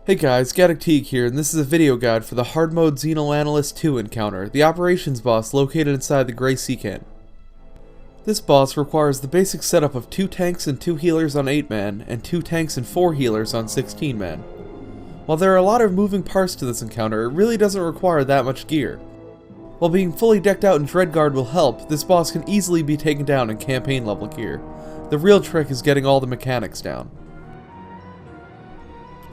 Hey guys, Gaddock Teeg here, and this is a video guide for the hard mode Xenoanalyst II encounter, the operations boss located inside the Gree sea can. This boss requires the basic setup of 2 tanks and 2 healers on 8 man, and 2 tanks and 4 healers on 16 man. While there are a lot of moving parts to this encounter, it really doesn't require that much gear. While being fully decked out in Dreadguard will help, this boss can easily be taken down in campaign level gear. The real trick is getting all the mechanics down.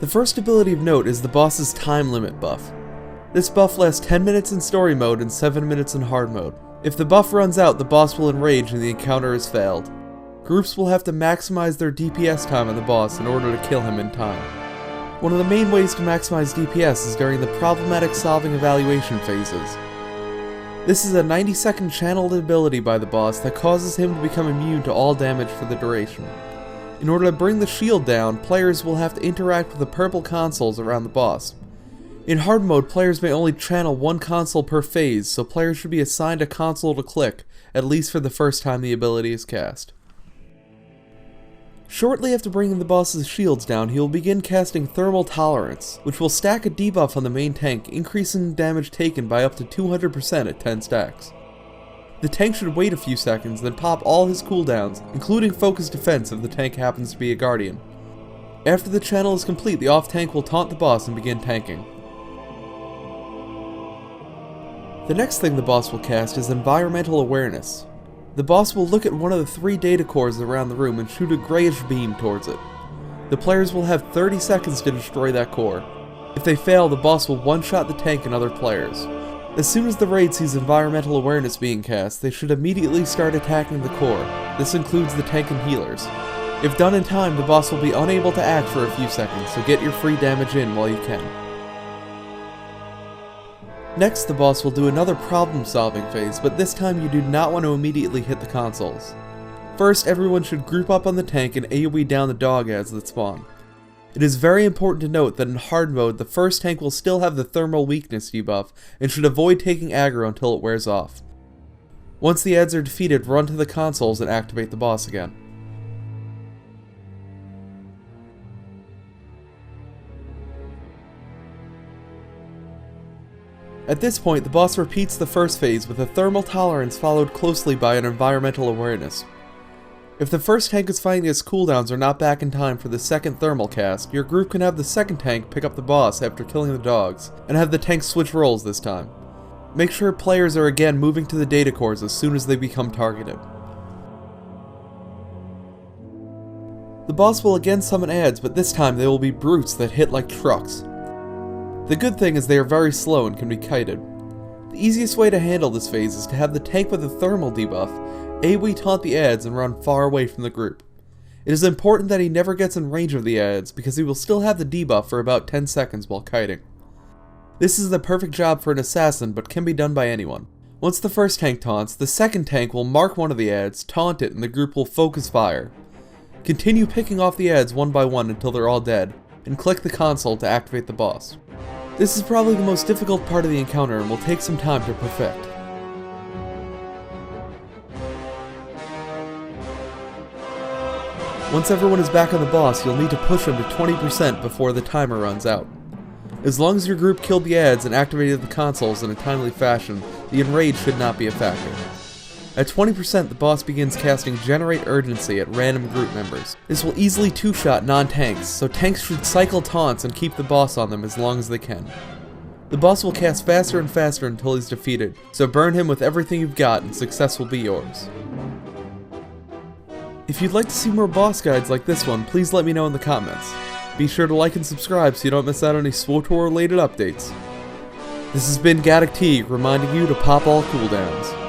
The first ability of note is the boss's time limit buff. This buff lasts 10 minutes in story mode and 7 minutes in hard mode. If the buff runs out, the boss will enrage and the encounter is failed. Groups will have to maximize their DPS time on the boss in order to kill him in time. One of the main ways to maximize DPS is during the problematic solving evaluation phases. This is a 90-second channeled ability by the boss that causes him to become immune to all damage for the duration. In order to bring the shield down, players will have to interact with the purple consoles around the boss. In hard mode, players may only channel 1 console per phase, so players should be assigned a console to click, at least for the first time the ability is cast. Shortly after bringing the boss's shields down, he will begin casting Thermal Tolerance, which will stack a debuff on the main tank, increasing damage taken by up to 200% at 10 stacks. The tank should wait a few seconds, then pop all his cooldowns, including focus defense if the tank happens to be a guardian. After the channel is complete, the off tank will taunt the boss and begin tanking. The next thing the boss will cast is Environmental Awareness. The boss will look at one of the 3 data cores around the room and shoot a grayish beam towards it. The players will have 30 seconds to destroy that core. If they fail, the boss will one-shot the tank and other players. As soon as the raid sees Environmental Awareness being cast, they should immediately start attacking the core. This includes the tank and healers. If done in time, the boss will be unable to act for a few seconds, so get your free damage in while you can. Next, the boss will do another problem-solving phase, but this time you do not want to immediately hit the consoles. First, everyone should group up on the tank and AoE down the dog ads that spawn. It is very important to note that in hard mode, the first tank will still have the thermal weakness debuff and should avoid taking aggro until it wears off. Once the ads are defeated, run to the consoles and activate the boss again. At this point, the boss repeats the first phase with a Thermal Tolerance followed closely by an Environmental Awareness. If the first tank is finding its cooldowns are not back in time for the second thermal cast, your group can have the second tank pick up the boss after killing the dogs, and have the tank switch roles this time. Make sure players are again moving to the data cores as soon as they become targeted. The boss will again summon ads, but this time they will be brutes that hit like trucks. The good thing is they are very slow and can be kited. The easiest way to handle this phase is to have the tank with a thermal debuff AoE taunt the ads and run far away from the group. It is important that he never gets in range of the ads because he will still have the debuff for about 10 seconds while kiting. This is the perfect job for an assassin but can be done by anyone. Once the first tank taunts, the second tank will mark one of the ads, taunt it, and the group will focus fire. Continue picking off the ads one by one until they're all dead, and click the console to activate the boss. This is probably the most difficult part of the encounter and will take some time to perfect. Once everyone is back on the boss, you'll need to push him to 20% before the timer runs out. As long as your group killed the ads and activated the consoles in a timely fashion, the enrage should not be a factor. At 20%, the boss begins casting Generate Urgency at random group members. This will easily 2-shot non-tanks, so tanks should cycle taunts and keep the boss on them as long as they can. The boss will cast faster and faster until he's defeated, so burn him with everything you've got and success will be yours. If you'd like to see more boss guides like this one, please let me know in the comments. Be sure to like and subscribe so you don't miss out on any SWTOR related updates. This has been Gaddock Teeg reminding you to pop all cooldowns.